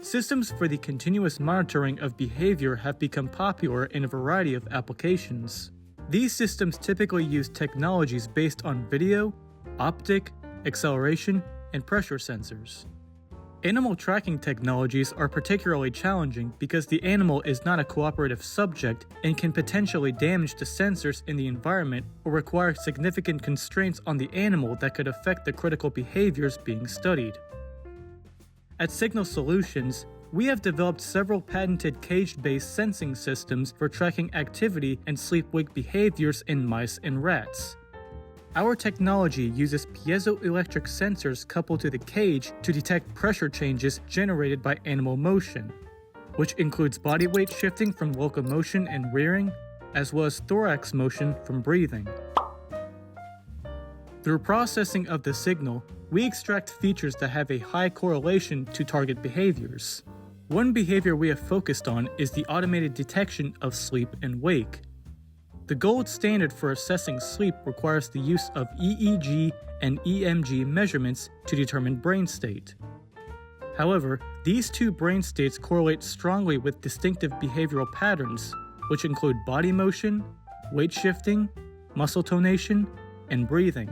Systems for the continuous monitoring of behavior have become popular in a variety of applications. These systems typically use technologies based on video, optic, acceleration, and pressure sensors. Animal tracking technologies are particularly challenging because the animal is not a cooperative subject and can potentially damage the sensors in the environment or require significant constraints on the animal that could affect the critical behaviors being studied. At Signal Solutions, we have developed several patented cage-based sensing systems for tracking activity and sleep-wake behaviors in mice and rats. Our technology uses piezoelectric sensors coupled to the cage to detect pressure changes generated by animal motion, which includes body weight shifting from locomotion and rearing, as well as thorax motion from breathing. Through processing of the signal, we extract features that have a high correlation to target behaviors. One behavior we have focused on is the automated detection of sleep and wake. The gold standard for assessing sleep requires the use of EEG and EMG measurements to determine brain state. However, these two brain states correlate strongly with distinctive behavioral patterns, which include body motion, weight shifting, muscle tonation, and breathing.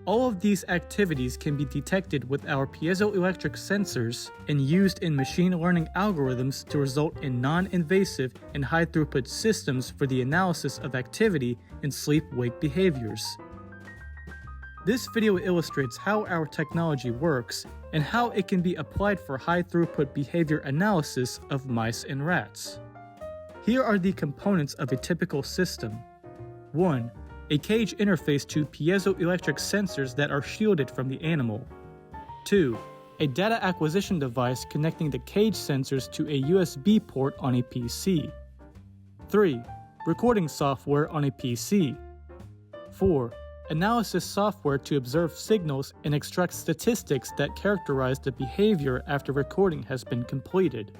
All of these activities can be detected with our piezoelectric sensors and used in machine learning algorithms to result in non-invasive and high-throughput systems for the analysis of activity in sleep-wake behaviors. This video illustrates how our technology works and how it can be applied for high-throughput behavior analysis of mice and rats. Here are the components of a typical system. 1. A cage interface to piezoelectric sensors that are shielded from the animal. 2. A data acquisition device connecting the cage sensors to a USB port on a PC. 3. Recording software on a PC. 4. Analysis software to observe signals and extract statistics that characterize the behavior after recording has been completed.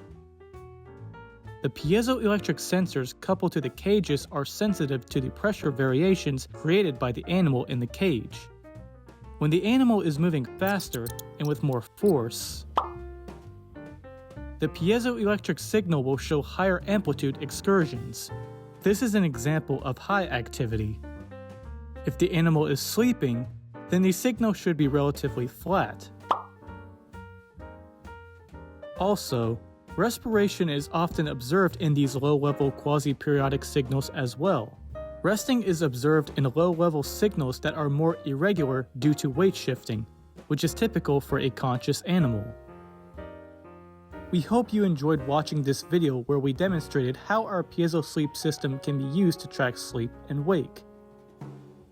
The piezoelectric sensors coupled to the cages are sensitive to the pressure variations created by the animal in the cage. When the animal is moving faster and with more force, the piezoelectric signal will show higher amplitude excursions. This is an example of high activity. If the animal is sleeping, then the signal should be relatively flat. Also, respiration is often observed in these low-level quasi-periodic signals as well. Resting is observed in low-level signals that are more irregular due to weight shifting, which is typical for a conscious animal. We hope you enjoyed watching this video where we demonstrated how our piezo sleep system can be used to track sleep and wake.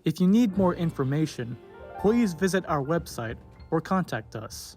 If you need more information, please visit our website or contact us.